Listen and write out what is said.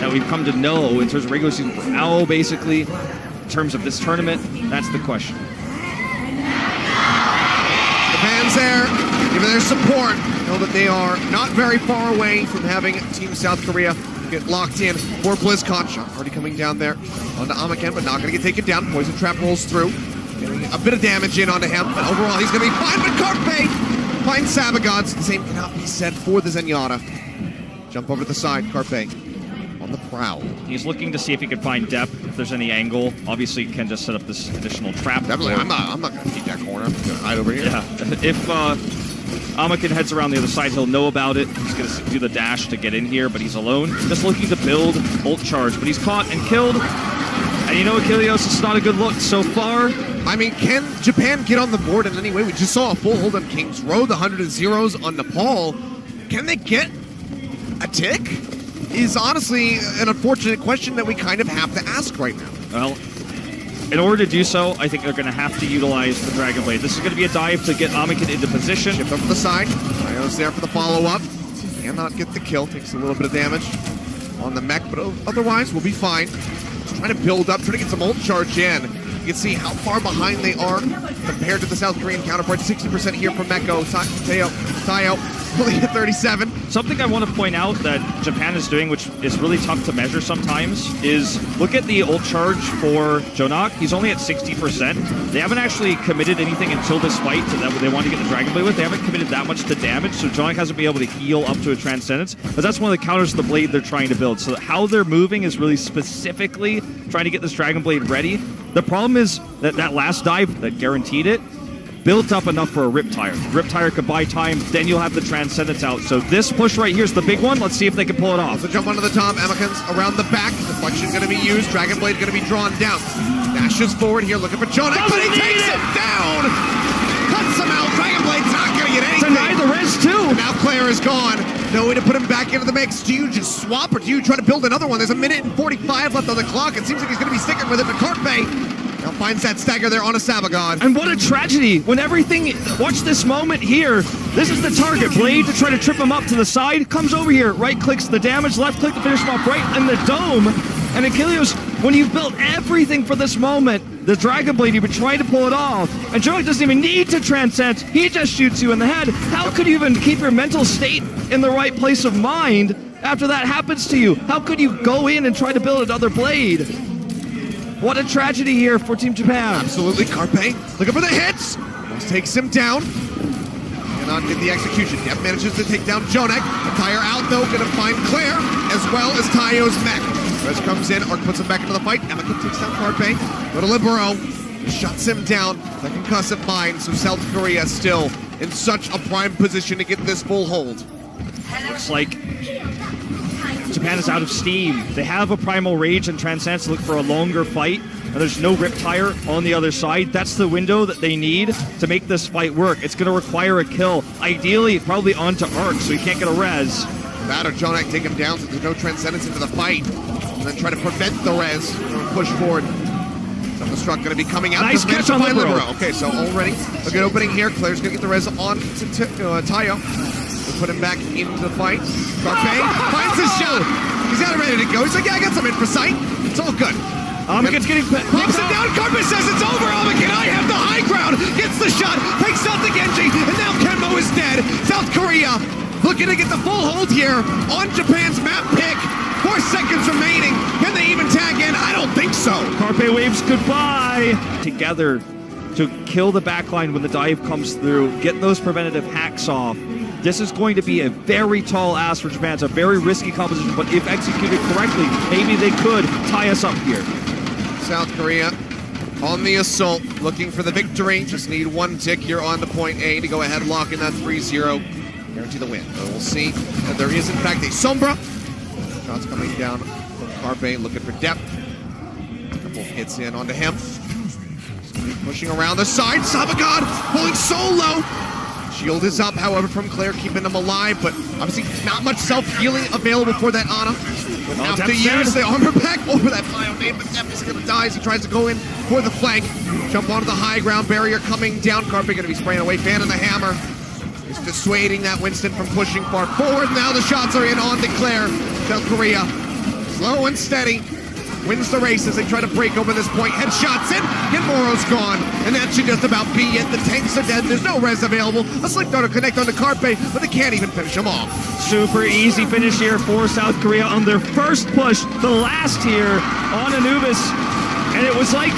that we've come to know in terms of regular season for Owl, basically, in terms of this tournament? That's the question. The fans there, giving their support, know that they are not very far away from having Team South Korea get locked in for BlizzCon. Shot already coming down there onto Amaken, but not going to get taken down. Poison Trap rolls through. Getting a bit of damage in onto him, but overall he's going to be fine. But Carpe finds Sabagods. The same cannot be said for the Zenyatta. Jump over to the side, Carpe on the prowl. He's looking to see if he can find depth, if there's any angle. Obviously, he can just set up this additional trap. Definitely, I'm not going to keep that corner. I'm going to hide over here. Yeah, if Amaken heads around the other side, he'll know about it. He's going to do the dash to get in here, but he's alone. Just looking to build ult charge, but he's caught and killed. And you know, Achilleos, it's not a good look so far. I mean, can Japan get on the board in any way? We just saw a full hold on King's Row, the 100 of zeros on Nepal. Can they get a tick? Is honestly an unfortunate question that we kind of have to ask right now. Well, in order to do so, I think they're going to have to utilize the Dragon Blade. This is going to be a dive to get Amaken into position. Shift up to the side. Ryo's there for the follow-up. Cannot get the kill. Takes a little bit of damage on the mech, but otherwise we'll be fine. Just trying to build up, trying to get some ult charge in. You can see how far behind they are compared to the South Korean counterpart. 60% here from Meko. Tayo fully hit 37. Something I want to point out that Japan is doing, which is really tough to measure sometimes, is look at the ult charge for Jonak. He's only at 60%. They haven't actually committed anything until this fight that they want to get the Dragon Blade with. They haven't committed that much to damage, so Jonak hasn't been able to heal up to a Transcendence. But that's one of the counters to the Blade they're trying to build. So how they're moving is really specifically trying to get this Dragon Blade ready. The problem is that that last dive that guaranteed it built up enough for a Riptire. Riptire could buy time, then you'll have the Transcendence out. So this push right here is the big one. Let's see if they can pull it off. So jump onto the top, Amaken's around the back. Deflection going to be used. Dragon Blade going to be drawn down. Dashes forward here, looking for Jonak, but he takes him down! Cuts him out. Dragon Blade's not going to get anything. Deny the res too. Now Claire is gone. No way to put him back into the mix. Do you just swap or do you try to build another one? There's a minute and 45 left on the clock. It seems like he's going to be sticking with it, but Carpe now finds that stagger there on a Sabagod. And what a tragedy when everything, watch this moment here. This is the target. Blade to try to trip him up to the side, comes over here, right clicks the damage, left click to finish him off right in the dome. And Achilleos, when you've built everything for this moment, the Dragon Blade, you've been trying to pull it off. And Jonak doesn't even need to transcend. He just shoots you in the head. How could you even keep your mental state in the right place of mind after that happens to you? How could you go in and try to build another blade? What a tragedy here for Team Japan. Absolutely, Carpe looking for the hits. Almost takes him down. Cannot get the execution. Dep manages to take down Jonak. Tire out though, gonna find Claire, as well as Tayo's mech. Rez comes in, Arc puts him back into the fight. Amaken takes down Carpe. Go to Libero, shuts him down. The concussive mine, so South Korea still in such a prime position to get this full hold. Looks like Japan is out of steam. They have a Primal Rage and Transcendence to look for a longer fight, and there's no Riptire on the other side. That's the window that they need to make this fight work. It's going to require a kill, ideally probably onto Arc, so he can't get a res. That or Jonak take him down so there's no Transcendence into the fight, and then try to prevent the res. Push forward. Self-destruct going to be coming out. Nice catch on Libero. Okay, so already a good opening here. Claire's going to get the res on to Tayo. We'll put him back into the fight. Carpe finds his shot. He's got it ready to go. He's like, yeah, I got some infra sight. It's all good. Amaken's getting pops it down. Carpe says it's over. Amaken, I have the high ground. Gets the shot. Takes out the Genji. And now Kenmo is dead. South Korea looking to get the full hold here on Japan's map pick. 4 seconds remaining. Can they even tag in? I don't think so. Carpe waves goodbye. Together to kill the backline when the dive comes through. Get those preventative hacks off. This is going to be a very tall ask for Japan. It's a very risky composition, but if executed correctly, maybe they could tie us up here. South Korea on the assault, looking for the victory. Just need one tick here on to point A to go ahead, lock in that 3-0. Guarantee the win. But we'll see that there is, in fact, a Sombra. Shots coming down from Carpe, looking for depth. A couple hits in onto him. Pushing around the side. Sabagod pulling so low. Shield is up, however, from Claire, keeping him alive, but obviously not much self-healing available for that Ana. Would have to use the armor pack over that Bionade, but Dep is going to die as he tries to go in for the flank. Jump onto the high ground, barrier coming down. Carpe going to be spraying away, fan in the hammer. Is dissuading that Winston from pushing far forward. Now the shots are in on to Claire. South Korea slow and steady. Wins the race as they try to break open this point. Headshots in. Genmoro's gone. And that should just about be it. The tanks are dead. There's no res available. A slick dart to connect on the Carpe, but they can't even finish them off. Super easy finish here for South Korea on their first push, the last here on Anubis. And it was like